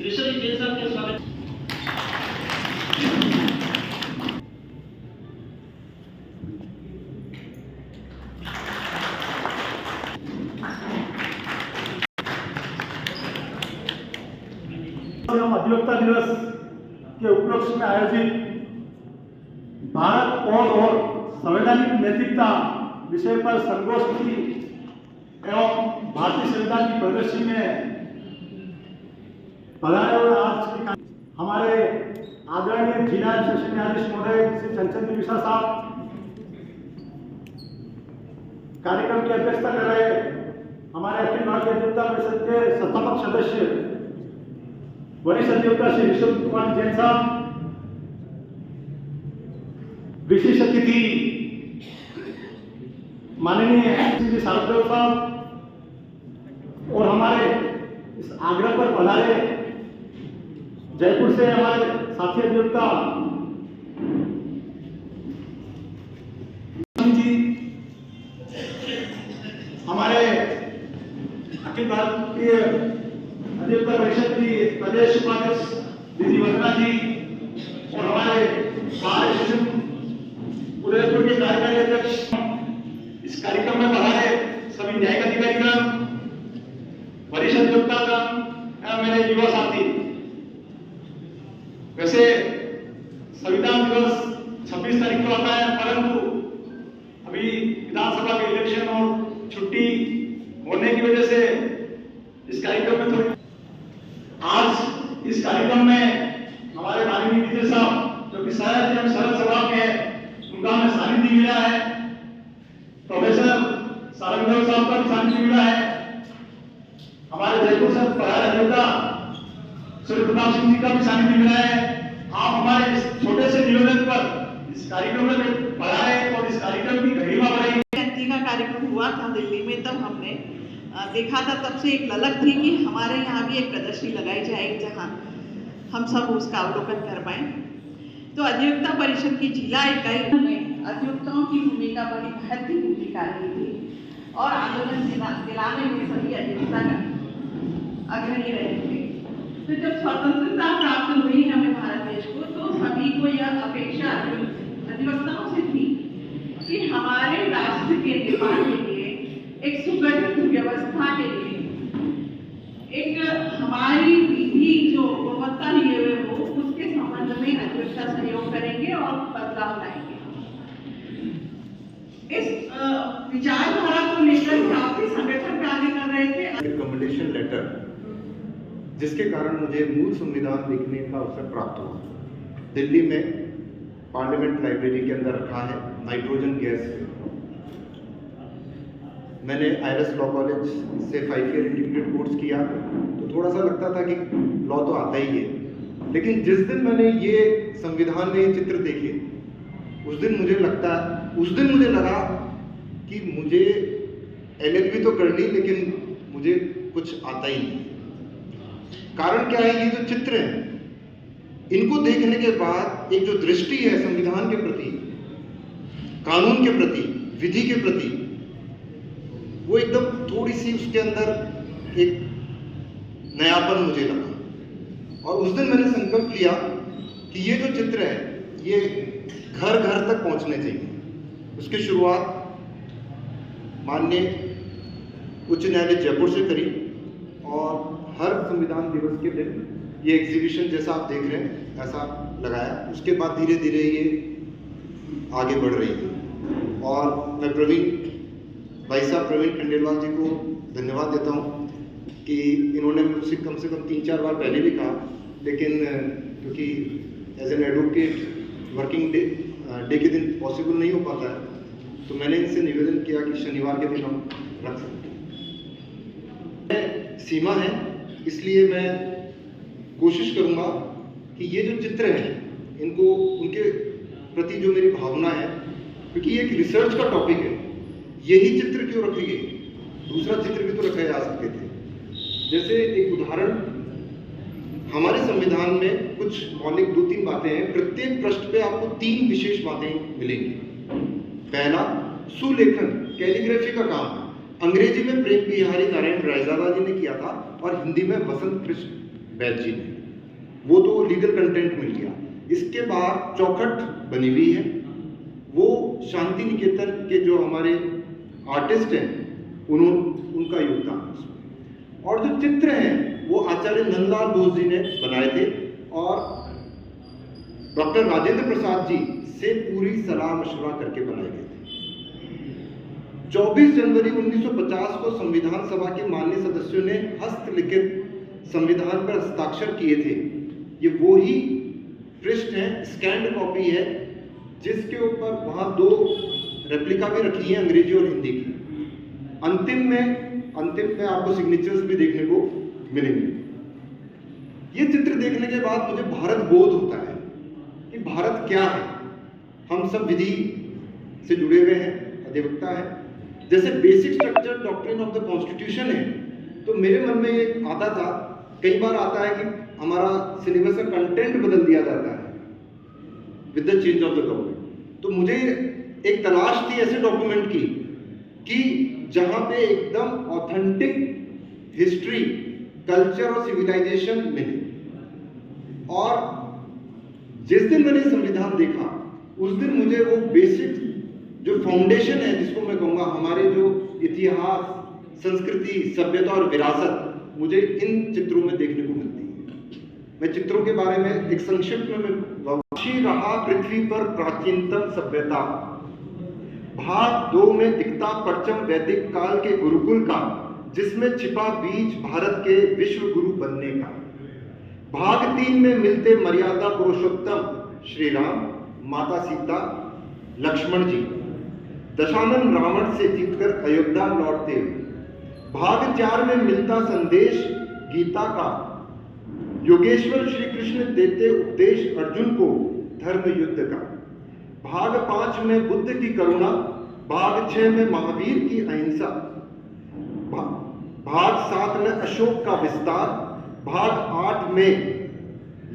ऋषभ जैन साहब के स्वागत। अधिवक्ता दिवस के उपलक्ष्य में आयोजित भारत और संवैधानिक नैतिकता विषय पर संगोष्ठी एवं भारतीय संविधान की प्रदर्शनी में पधारे हुए आज हमारे आदरणीय जिला सेशन न्यायाधीश महोदय श्री चंचल मिश्रा साहब, कार्यक्रम की अध्यक्षता कर रहे हमारे अखिल भारतीय अधिवक्ता परिषद के संस्थापक सदस्य वरिष्ठ अधिवक्ता श्री ऋषभ कुमार जैन साहब, विशिष्ट अतिथि माननीय श्री सारदेव साहब और हमारे इस आग्रह पर पधारे जयपुर से हमारे साथी अधिवक्ता जी, हमारे अखिल भारतीय अधिवक्ता परिषद की प्रदेश उपाध्यक्ष दीदी वंदना जी और हमारे बार एसोसिएशन उदयपुर के कार्यकारी अध्यक्ष, इस कार्यक्रम में पधारे सभी न्यायिक अधिकारीगण, वरिष्ठ अधिवक्तागण एवं मेरे युवा साथी। वैसे संविधान दिवस 26 तारीख को आता है, परंतु अभी विधानसभा के इलेक्शन और छुट्टी होने की वजह से इस कार्यक्रम में थोड़ी आज इस कार्यक्रम में हमारे माननीय विजय साहब जो कि शायद हम सरल स्वभाव के हैं, उनका हमें सानिध्य मिला है। प्रोफेसर सारंगदेव साहब का भी सानिध्य मिला है। हमारे जयपुर से पधारे अधिवक्ता श्री प्रताप सिंह जी का भी सानिध्य मिला है। आप हमारे इस छोटे से निवेदन पर इस कार्यक्रम में पधारे और इस कार्यक्रम की गरिमा बढ़ाई। का कार्यक्रम हुआ था दिल्ली में, तब हमने देखा था, तब से एक ललक थी कि हमारे यहाँ भी एक प्रदर्शनी लगाई जाएगी जहाँ हम सब उसका अवलोकन कर पाएं। तो अधिवक्ता परिषद की जिला इकाई में अधिवक्ताओं की भूमिका बड़ी महत्वपूर्ण भूमिका रही थी और आंदोलन दिलाने में सभी अधिवक्ता अग्रणी रहे थे। तो जब स्वतंत्रता प्राप्त हुई हमें भारत देश को, तो सभी को यह अपेक्षा अधिवक्ताओं से थी कि हमारे राष्ट्र के निर्माण के लिए, एक सुगठित व्यवस्था के लिए, एक हमारी विधि जो गुणवत्ता लिए हुए हो, उसके संबंध में अधिवक्ता सहयोग करेंगे और बदलाव लाएंगे। इस विचारधारा को लेकर काफी संगठन कार्य कर रहे थे। रिकमेंडेशन लेटर जिसके कारण मुझे मूल संविधान लिखने का अवसर प्राप्त हुआ, दिल्ली में पार्लियामेंट लाइब्रेरी के अंदर रखा है, नाइट्रोजन गैस। मैंने आईएलएस लॉ कॉलेज से 5 ईयर इंटीग्रेटेड कोर्स किया, तो थोड़ा सा लगता था कि लॉ तो आता ही है, लेकिन जिस दिन मैंने ये संविधान में ये चित्र देखे, उस दिन मुझे लगा कि मुझे एलएलबी तो करनी, लेकिन मुझे कुछ आता ही नहीं। कारण क्या है? ये जो चित्र हैं, इनको देखने के बाद एक जो दृष्टि है संविधान के प्रति, कानून के प्रति, विधि के प्रति, वो एकदम थोड़ी सी उसके अंदर एक नयापन मुझे लगा। और उस दिन मैंने संकल्प लिया कि ये जो चित्र है ये घर घर तक पहुंचने चाहिए। उसकी शुरुआत माननीय उच्च न्यायालय जयपुर से करी और हर संविधान दिवस के दिन ये एग्जीबिशन जैसा आप देख रहे हैं ऐसा लगाया। उसके बाद धीरे धीरे ये आगे बढ़ रही है और मैं भाई साहब प्रवीण खंडेलवाल जी को धन्यवाद देता हूँ कि इन्होंने मुझसे कम से कम 3-4 बार पहले भी कहा, लेकिन क्योंकि as an advocate working day के दिन पॉसिबल नहीं हो पाता है, तो मैंने इनसे निवेदन किया कि शनिवार के दिन हम रख सकते हैं। सीमा है, इसलिए मैं कोशिश करूँगा कि ये जो चित्र हैं इनको, उनके प्रति जो मेरी भावना है, क्योंकि ये एक रिसर्च का टॉपिक है, यही चित्र क्यों रखी गई? दूसरा चित्र भी तो रखे जा सकते थे। जैसे एक उदाहरण, हमारे संविधान में कुछ मौलिक 2-3 बातें हैं। प्रत्येक पृष्ठ पे आपको 3 विशेष बातें मिलेंगी। पहला, सुलेखन, कैलीग्राफी का काम अंग्रेजी में प्रेम बिहारी नारायण रायजादा जी ने किया था और हिंदी में वसंत कृष्ण बैच जी ने, वो तो लीगल कंटेंट मिल गया। इसके बाद चौखट बनी हुई है, वो शांति निकेतन के जो हमारे आर्टिस्ट हैं उनका योगदान है उसमें। और जो चित्र हैं वो आचार्य नंदलाल बोस जी ने बनाए थे और डॉक्टर राजेंद्र प्रसाद जी से पूरी सलाह मशवरा करके बनाए गए थे। 24 जनवरी 1950 को संविधान सभा के माननीय सदस्यों ने हस्तलिखित संविधान पर हस्ताक्षर किए थे। ये वो ही पृष्ठ है, स्कैंड कॉपी है, जिसके ऊपर वहां 2 रेप्लिका भी रखी है, अंग्रेजी और हिंदी की। अंतिम में आपको सिग्नेचर्स भी देखने को मिलेंगे। ये चित्र देखने के बाद मुझे भारत बोध होता है कि भारत क्या है। हम सब विधि से जुड़े हुए हैं, अधिवक्ता है। जैसे basic structure doctrine of the constitution है, तो मेरे मन में ये आता था, कई बार आता है कि हमारा सिलेबस का कंटेंट बदल दिया जाता है with the change of the government. तो मुझे एक तलाश थी ऐसे डॉक्यूमेंट की कि जहां पे एकदम ऑथेंटिक हिस्ट्री, कल्चर और सिविलाइजेशन मिले। और जिस दिन मैंने संविधान देखा उस दिन मुझे वो बेसिक जो फाउंडेशन है, जिसको मैं कहूँगा हमारे जो इतिहास, संस्कृति, सभ्यता और विरासत, मुझे इन चित्रों में देखने को मिलती है। मैं चित्रों के बारे में एक संक्षिप्त में रहा पृथ्वी पर प्राचीनतम सभ्यता। भाग 2 में दिखता परचम वैदिक काल के गुरुकुल का, जिसमें छिपा बीज भारत के विश्व गुरु बनने का। भाग 3 में मिलते मर्यादा पुरुषोत्तम श्री राम, माता सीता, लक्ष्मण जी दशानन रावण से जीतकर अयोध्या लौटते हुए। भाग 4 में मिलता संदेश गीता का, योगेश्वर श्री कृष्ण देते उपदेश अर्जुन को धर्म युद्ध का। भाग 5 में बुद्ध की करुणा, भाग 6 में महावीर की अहिंसा, भाग 7 में अशोक का विस्तार, भाग 8 में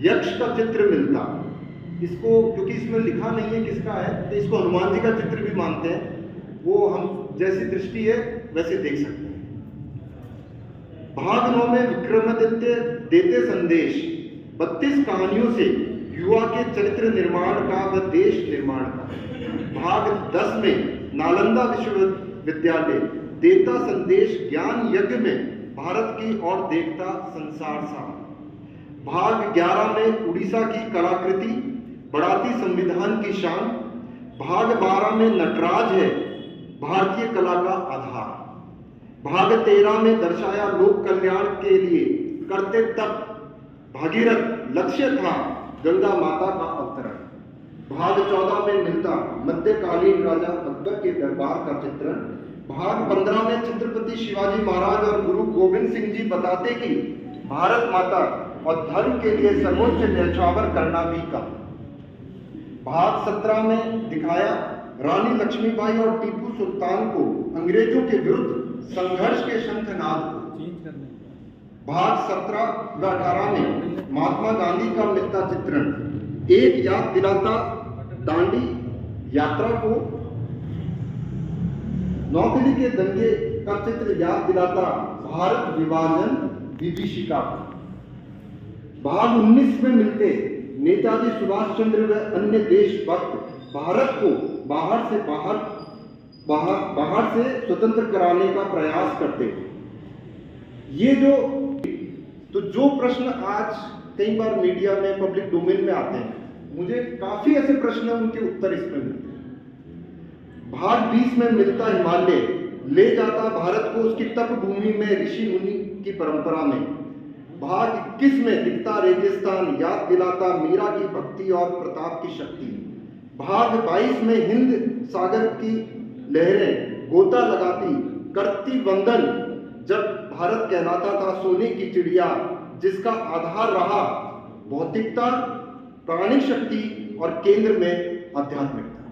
यक्ष का चित्र मिलता। इसको क्योंकि इसमें लिखा नहीं है किसका है, तो इसको हनुमान जी का चित्र भी मानते हैं। वो हम जैसी दृष्टि है वैसे देख सकते हैं। भाग 9 में विक्रमादित्य देते संदेश, 32 कहानियों से युवा के चरित्र निर्माण का व देश निर्माण का। भाग 10 में नालंदा विश्वविद्यालय देता संदेश, ज्ञान यज्ञ में भारत की ओर देखता संसार सा। भाग 11 में उड़ीसा की कलाकृति, बढ़ाती संविधान की शान। भाग 12 में नटराज है भारतीय कला का आधार। भाग 13 में दर्शाया लोक कल्याण के लिए करते तप, भागीरथ लक्ष्य था गंगा माता का अवतरण। भाग 14 में मिलता मध्यकालीन राजा अकबर के दरबार का चित्रण। भाग 15 में छत्रपति शिवाजी महाराज और गुरु गोविंद सिंह जी बताते कि भारत माता और धर्म के लिए सर्वोच्च न्यौछावर करना भी कम। भाग 17 में दिखाया रानी लक्ष्मीबाई और टीपू सुल्तान को अंग्रेजों के विरुद्ध संघर्ष के शंखनाद को। भाग 17 व 18 में महात्मा गांधी का मिलता चित्रण, एक याद दिलाता दांडी यात्रा को, नौकरी के दंगे का चित्र याद दिलाता भारत विभाजन विभीषिका को। भाग 19 में मिलते नेताजी सुभाष चंद्र व अन्य देशभक्त भारत को बाहर से स्वतंत्र कराने का प्रयास करते हैं। ये जो प्रश्न आज कई बार मीडिया में, पब्लिक डोमेन में आते हैं, मुझे काफी ऐसे प्रश्न उनके उत्तर इसमें मिलते हैं। भाग 20 में मिलता हिमालय, ले जाता भारत को उसकी तप भूमि में, ऋषि मुनि की परंपरा में। भाग 21 में दिखता रेगिस्तान, याद दिलाता मीरा की भक्ति और प्रताप की शक्ति। भाग 22 में हिंद सागर की लहरें गोता लगाती करती वंदन, जब भारत कहलाता था सोने की चिड़िया, जिसका आधार रहा भौतिकता, प्राणिक शक्ति और केंद्र में आध्यात्मिकता।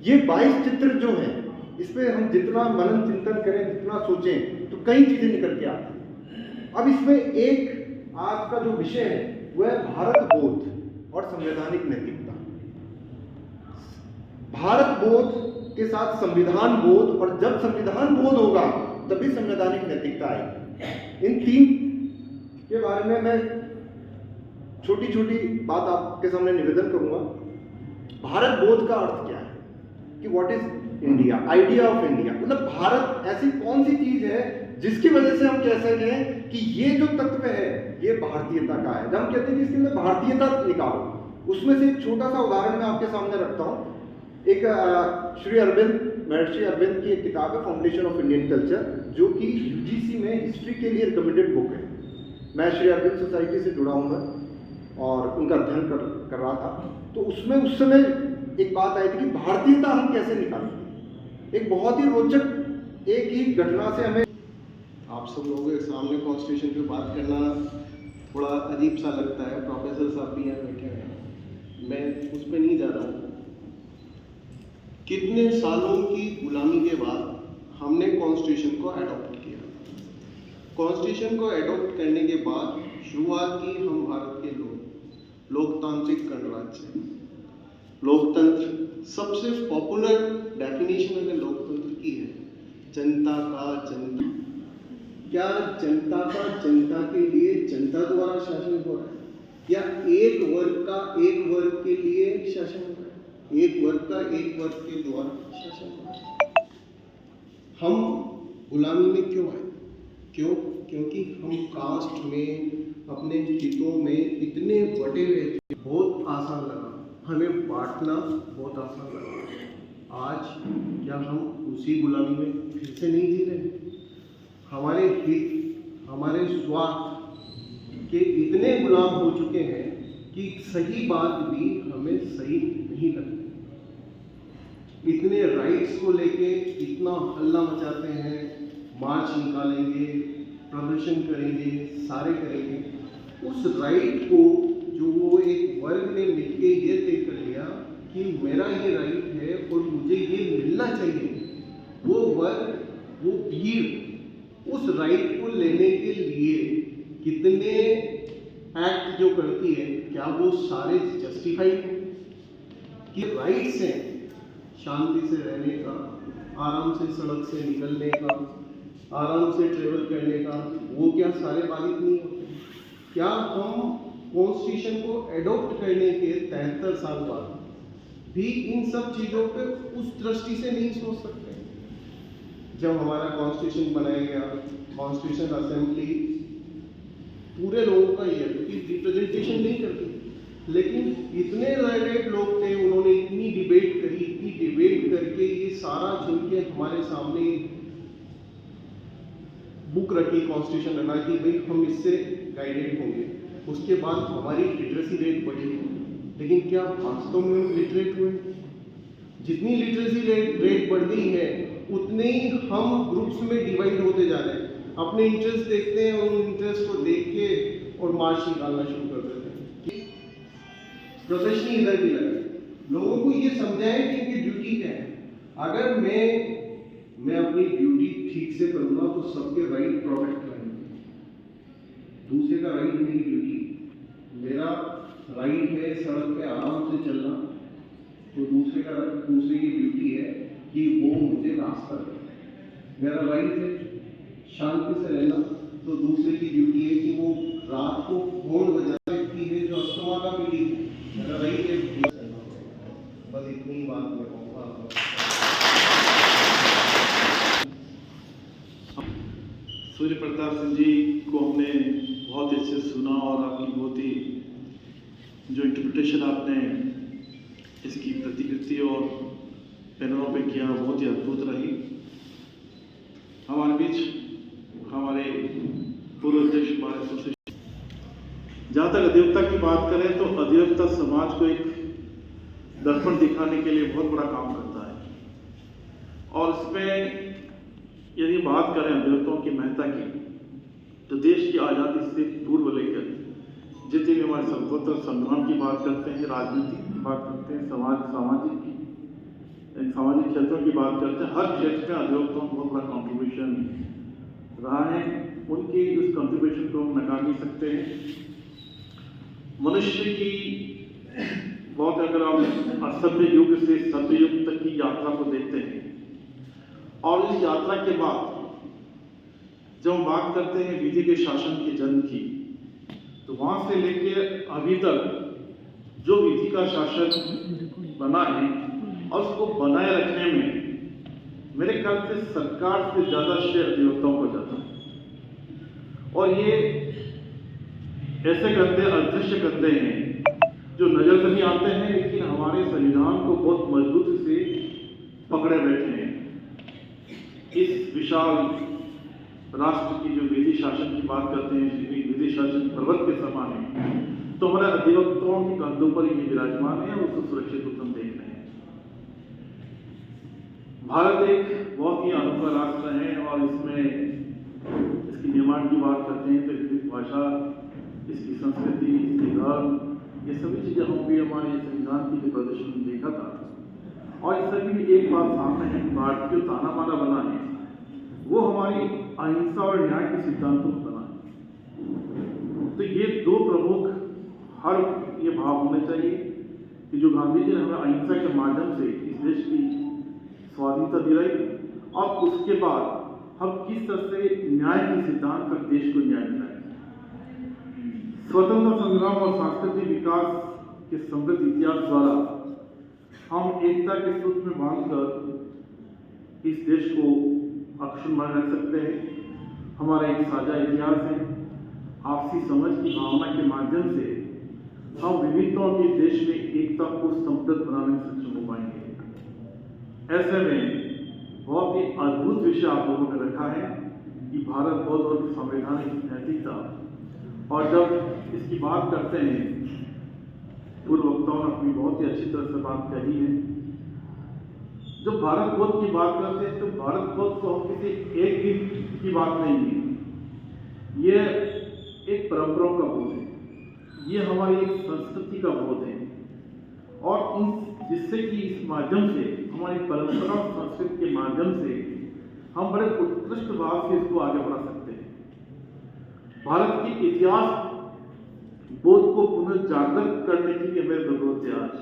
ये 22 चित्र जो हैं, इसमें हम जितना मनन चिंतन करें, जितना सोचें, तो कई चीजें निकल के आती हैं। अब इसमें एक आज का जो विषय है वह है भारत बोध और संवैधानिक नैतिकता। भारत बोध के साथ संविधान बोध, और जब संविधान बोध होगा तभी संवैधानिक नैतिकता आएगी। इन तीन के बारे में मैं छोटी छोटी बात आपके सामने निवेदन करूंगा। भारत बोध का अर्थ क्या है, कि what is India, idea of India, मतलब भारत ऐसी कौन सी चीज है जिसकी वजह से हम कह सकें कि ये जो तत्व है ये भारतीयता का है। जब हम कहते हैं कि इसके अंदर भारतीयता निकालो, उसमें से एक छोटा सा उदाहरण मैं आपके सामने रखता हूँ। एक श्री अरविंद, महर्षि अरविंद की एक किताब है फाउंडेशन ऑफ इंडियन कल्चर, जो कि यूजीसी में हिस्ट्री के लिए रिकमेंडेड बुक है। मैं श्री अरविंद सोसाइटी से जुड़ा हूँ और उनका अध्ययन कर रहा था, तो उसमें उस समय एक बात आई थी कि भारतीयता हम कैसे निकालेंगे। एक बहुत ही रोचक एक ही घटना से हमें, आप सब लोगों के सामने कॉन्स्टिट्यूशन पे बात करना थोड़ा अजीब सा लगता है। प्रोफेसर साहब भी यहाँ बैठे हुए हैं, मैं उस पर नहीं जा रहा हूँ। कितने सालों की गुलामी के बाद हमने कॉन्स्टिट्यूशन को अडॉप्ट किया। कॉन्स्टिट्यूशन को अडॉप्ट करने के बाद शुरुआत की हम भारत के लोग लोकतांत्रिक गणराज्य। लोकतंत्र सबसे पॉपुलर डेफिनेशन अगर लोकतंत्र की है, जनता का जनता। क्या जनता का जनता के लिए जनता द्वारा शासन हो रहा है, या एक वर्ग का एक वर्ग के लिए शासन हो रहा है, एक वर्ग का एक वर्ग के द्वारा शासन हो रहा है। हम गुलामी में क्यों आए? क्यों? क्योंकि हम कास्ट में अपने हितों में इतने बटे हुए थे। बहुत आसान लगा, हमें बांटना बहुत आसान लगा। आज क्या हम उसी गुलामी में फिर से नहीं जी रहे? हमारे हित, हमारे स्वार्थ के इतने गुलाम हो चुके हैं कि सही बात भी हमें सही नहीं लगती। इतने राइट्स को लेके इतना हल्ला मचाते हैं, मार्च निकालेंगे, प्रदर्शन करेंगे, सारे करेंगे। उस राइट को जो वो एक वर्ग ने मिलके ये तय कर लिया कि मेरा ये राइट है और मुझे ये मिलना चाहिए, वो वर्ग, वो भीड़ उस राइट को लेने के लिए कितने एक्ट जो करती है, क्या वो सारे जस्टिफाइड हैं? कि राइट्स हैं शांति से रहने का, आराम से सड़क से निकलने का, आराम से ट्रेवल करने का, वो क्या सारे बाधित नहीं होते? क्या हम कॉन्स्टिट्यूशन को एडॉप्ट करने के 73 साल बाद भी इन सब चीज़ों पे उस दृष्टि से नहीं सोच सकते? जब हमारा कॉन्स्टिट्यूशन बनाया गया, कॉन्स्टिट्यूशन असेंबली पूरे लोगों का ही है, क्योंकि रिप्रेजेंटेशन नहीं करती, लेकिन इतने लर्नेड लोग थे, उन्होंने इतनी डिबेट करी, इतनी डिबेट करके ये सारा चुन के हमारे सामने बुक रखी, कॉन्स्टिट्यूशन रखा कि भाई हम इससे गाइडेड होंगे। उसके बाद हमारी लिटरेसी रेट बढ़ी, लेकिन क्या वास्तव में हम लिटरेट हुए? जितनी लिटरेसी रेट बढ़ गई है, उतने ही हम ग्रुप्स में डिवाइड होते जा रहे हैं। अपने इंटरेस्ट देखते हैं और उन इंटरेस्ट को देख के और मार्च निकालना शुरू कर देते हैं। प्रोफेशनली इधर भी लगे, लोगों को ये समझाएं कि इनकी ड्यूटी क्या है। अगर मैं अपनी ड्यूटी ठीक से करूँगा तो सबके राइट प्रोटेक्ट करेंगे। दूसरे का राइट मेरी ड्यूटी, मेरा राइट है सड़क पे आराम से चलना, तो दूसरे की ड्यूटी है कि वो मुझे रास्ता दे। मेरा राइट है शांति से रहना, तो दूसरे की ड्यूटी है कि वो रात को हॉर्न बजा सकती है जो अस्थमा का पीड़ित है। मेरा राइट है बस इतनी ही बात मैं कहूँगा। सूर्य प्रताप सिंह जी को हमने बहुत अच्छे से सुना और आपकी बहुत ही जो इंटरप्रिटेशन आपने इसकी प्रतिकृति और पैनलों पे किया बहुत ही अद्भुत रही। हमारे बीच हमारे पूर्व अध्यक्ष हमारे सबसे, जहाँ तक अधिवक्ता की बात करें तो अधिवक्ता समाज को एक दर्पण दिखाने के लिए बहुत बड़ा काम करता है। और इसमें यदि बात करें अधिवक्ताओं की महत्ता की, तो देश की आज़ादी से पूर्व लेकर जितने भी हमारे स्वतंत्रता संग्राम की बात करते हैं, राजनीति की बात करते हैं, सामाजिक क्षेत्रों की बात करते हैं, हर क्षेत्र में अधिवक्ताओं को बहुत बड़ा कॉन्ट्रीब्यूशन रहा है। उनके उस कॉन्ट्रीब्यूशन को हम नकार नहीं सकते हैं। मनुष्य की बहुत, अगर आप असभ्य युग से सभ्य युग तक की यात्रा को देखते हैं और इस यात्रा के बाद जब हम बात करते हैं विधि के शासन के जन्म की, तो वहाँ से लेके अभी तक जो विधि का शासन बना है और उसको बनाए रखने में मेरे ख्याल से सरकार से ज़्यादा श्रेय अधिवक्ताओं को जाता है। और ये ऐसे गद्दे अदृश्य गद्दे हैं जो नजर नहीं आते हैं, लेकिन हमारे संविधान को बहुत मजबूती से पकड़े बैठे हैं। इस विशाल राष्ट्र की जो विधि शासन की बात करते हैं, विधि शासन पर्वत के समान है, तो हमारे अधिवक्ताओं के कंधों पर ये विराजमान है और उसको सुरक्षित रूप से देख रहे हैं। भारत एक बहुत ही अनोखा राष्ट्र है और इसमें इसके निर्माण की बात करते हैं तो इसकी भाषा, इसकी संस्कृति, इसके धर्म, ये सभी चीज़ें हम भी हमारे संविधान की जो प्रदर्शन में देखा था। और इस सभी में एक बात सामने है, भारत जो ताना बाना बना है वो हमारी अहिंसा और न्याय के सिद्धांतों पर बना है। तो ये दो प्रमुख हर ये भाव होने चाहिए कि जो गांधी जी ने हमें अहिंसा के माध्यम से इस देश की स्वाधीनता दिलाई और उसके बाद हम किस तरह से न्याय के सिद्धांत पर देश को न्याय दिलाए। स्वतंत्र संग्राम और सांस्कृतिक विकास के समृद्ध इतिहास द्वारा हम एकता के सूत्र में बांधकर इस देश को अक्षुण्ण बनाए रख सकते हैं। हमारा एक साझा इतिहास है। आपसी समझ की भावना के माध्यम से हम विविधताओं के देश में एकता को समृद्ध बनाने में सक्षम हो पाएंगे। ऐसे में बहुत ही अद्भुत विषय आप लोगों ने रखा है कि भारत बौद्ध और संवैधानिक नैतिकता, और जब इसकी बात करते हैं, पूर्व वक्ताओं ने अपनी बहुत ही अच्छी तरह से बात कही है। जब भारत बौद्ध की बात करते हैं तो भारत बौद्ध तो हम किसी एक दिन की बात नहीं है, ये एक परंपराओं का बोध है, ये हमारी एक संस्कृति का बोध है और जिससे कि इस माध्यम से हमारी परंपरा और संस्कृति के माध्यम से हम बड़े उत्कृष्ट भाव से इसको आगे बढ़ा सकते हैं। भारत की इतिहास बोध को पुनर्जागृत करने की हमें जरूरत है। आज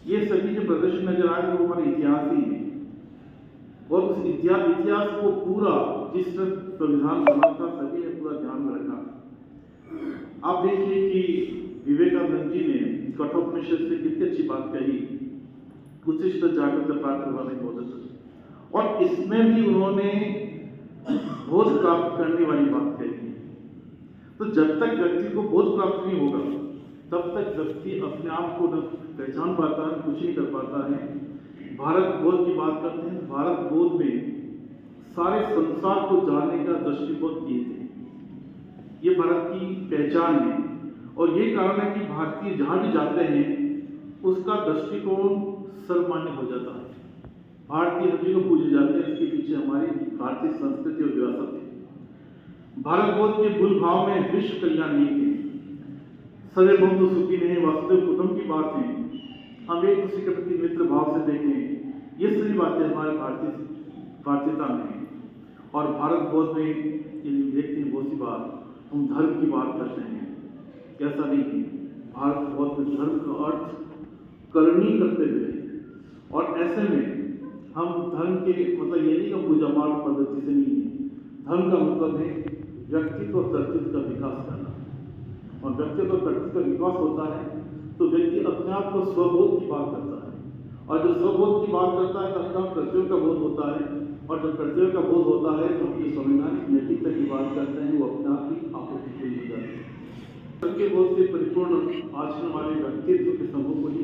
ये सभी जो प्रदर्शन नजर आ रहे हैं वो हमारे इतिहास ही है और उस इतिहास को पूरा जिस संविधान बना था सभी ने पूरा ध्यान में रखा। आप देखिए कि विवेकानंद जी ने कठोपनिषद से कितनी अच्छी बात कही, उचिष्ट जागृत प्राप्त करवाने की बोध, और इसमें भी उन्होंने बोध प्राप्त करने वाली बात कही। तो जब तक व्यक्ति को बोध प्राप्त नहीं होगा तब तक व्यक्ति अपने आप को न पहचान पाता है, कुछ नहीं कर पाता है। भारत बोध की बात करते हैं, भारत बोध में सारे संसार को जानने का दृष्टिकोण किए थे। ये भारत की पहचान है और ये कारण है कि भारतीय जहाँ भी जाते हैं उसका दृष्टिकोण सर्वमान्य हो जाता है। भारतीय हर जगह पूजे जाते हैं, इसके पीछे हमारी भारतीय संस्कृति और विरासत है। भारत बोध के मूल भाव में विश्व कल्याण नीति है, सदैव बंधु सुखी नहीं, वासुदेव कुटुंब की बात है, हम एक दूसरे के प्रति मित्र भाव से देखें, ये सभी बातें हमारे भारतीयता में है। और भारत बोध में देखते हैं बहुत सी बात हम धर्म की बात करते हैं, ऐसा नहीं है। भारत बोध में धर्म का अर्थ करनी करते हुए, और ऐसे में हम धर्म के मतलब ये नहीं कि पूजा पाठ पद्धति से नहीं है। धर्म का मतलब है व्यक्तित्व और कर्तृत्व का विकास करना, और व्यक्तित्व और कर्तृत्व का विकास होता है तो व्यक्ति अपने आप को स्वबोध की बात करता है, और जब स्वबोध की बात करता है तब हम कर्तव्य का बोध होता है, और जब कर्तव्य का बोध होता है तो हम जो संवैधानिक नैतिकता की बात करते हैं वो अपने आप ही आपूर्ति हो जाती है। सबके बोध से परिपूर्ण आचरण वाले व्यक्तित्व के समूह को ही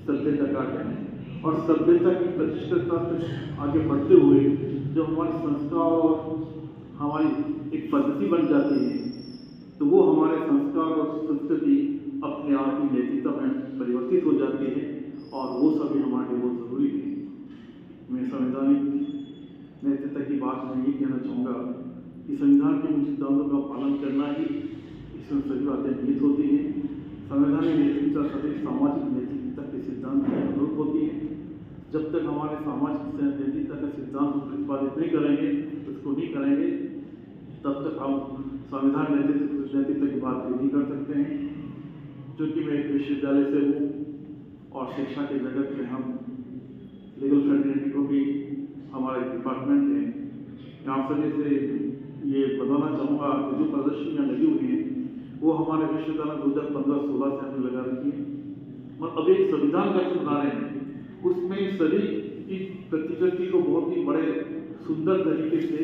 सभ्यता कहते हैं, और सभ्यता की प्रतिष्ठितता से आगे बढ़ते हुए जो हमारे संस्कार और हमारी एक पद्धति बन जाती है तो वो हमारे संस्कार और संस्कृति अपने आप ही नैतिकता में परिवर्तित हो जाती है, और वो सभी हमारे लिए बहुत ज़रूरी है। मैं संवैधानिक नैतिकता की बात में ये कहना चाहूँगा कि संविधान के मुख्य सिद्धांतों का पालन करना ही इसमें सभी बातें निहित होती हैं। संवैधानिक नैतिकता सदैव सामाजिक नैतिकता के सिद्धांत के अनुरूप होती है। जब तक हमारे सामाजिक नैतिकता का सिद्धांत प्रतिपादित नहीं करेंगे, उसको नहीं करेंगे, तब तक हम संविधान नैतिकता की बात नहीं कर सकते हैं। क्योंकि मैं एक विश्वविद्यालय से हूँ और शिक्षा के जगत में हम लीगल फैकल्टी को भी हमारा एक डिपार्टमेंट है, यहाँ सभी से ये बताना चाहूँगा कि जो प्रदर्शनियाँ लगी हुई हैं वो हमारे विश्वविद्यालय 2015-16 से हमने लगा रखी है और अभी एक संविधान का बना रहे हैं, उसमें सभी की प्रतिकृति को बहुत ही बड़े सुंदर तरीके से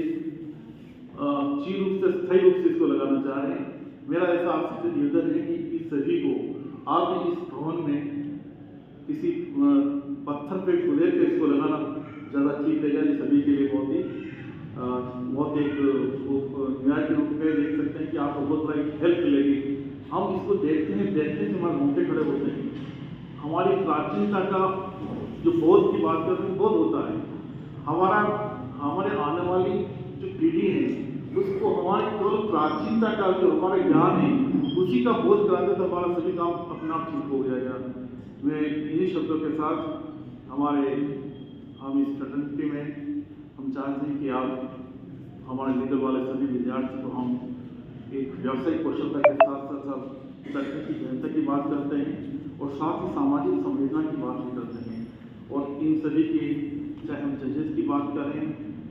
चीर रूप से स्थायी रूप से इसको लगाना चाह रहे हैं। मेरा ऐसा आपसे निवेदन है कि इस सभी को आप इस भवन में किसी पत्थर पे खुले के इसको लगाना ज़्यादा ठीक रहेगा। ये सभी के लिए बहुत एक न्याय के रूप में देख सकते हैं कि आपको बहुत बड़ा एक हेल्प मिलेगी। हम इसको देखते हैं, देखते से हमारे रोंगटे खड़े होते हैं। हमारी प्राचीनता का जो बोध की बात करते हैं बोध होता है, हमारे आने वाली जो पीढ़ी है उसको हमारी केवल प्राचीनता का जो हमारा ज्ञान है उसी का बोध कराते तो हमारा सभी काम अपना आप ठीक हो जाएगा। मैं इन्हीं शब्दों के साथ हम इस फैकल्टी में हम चाहते हैं कि आप हमारे लीगल वाले सभी विद्यार्थी को हम एक व्यावसायिक कौशलता के साथ साथ तकनीकी बेहतर की बात करते हैं और साथ ही सामाजिक संवेदना की बात भी करते हैं। और इन सभी की चाहे हम जजेस की बात करें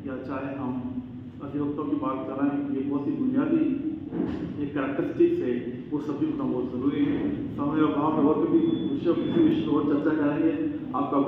या चाहे हम अधिवक्ताओं की बात करें, ये बहुत ही बुनियादी एक कैरेक्टरिस्टिक्स है, वो सभी होना बहुत ज़रूरी है। समय अभाव में और भी विषय किसी विषय और चर्चा करेंगे। आपका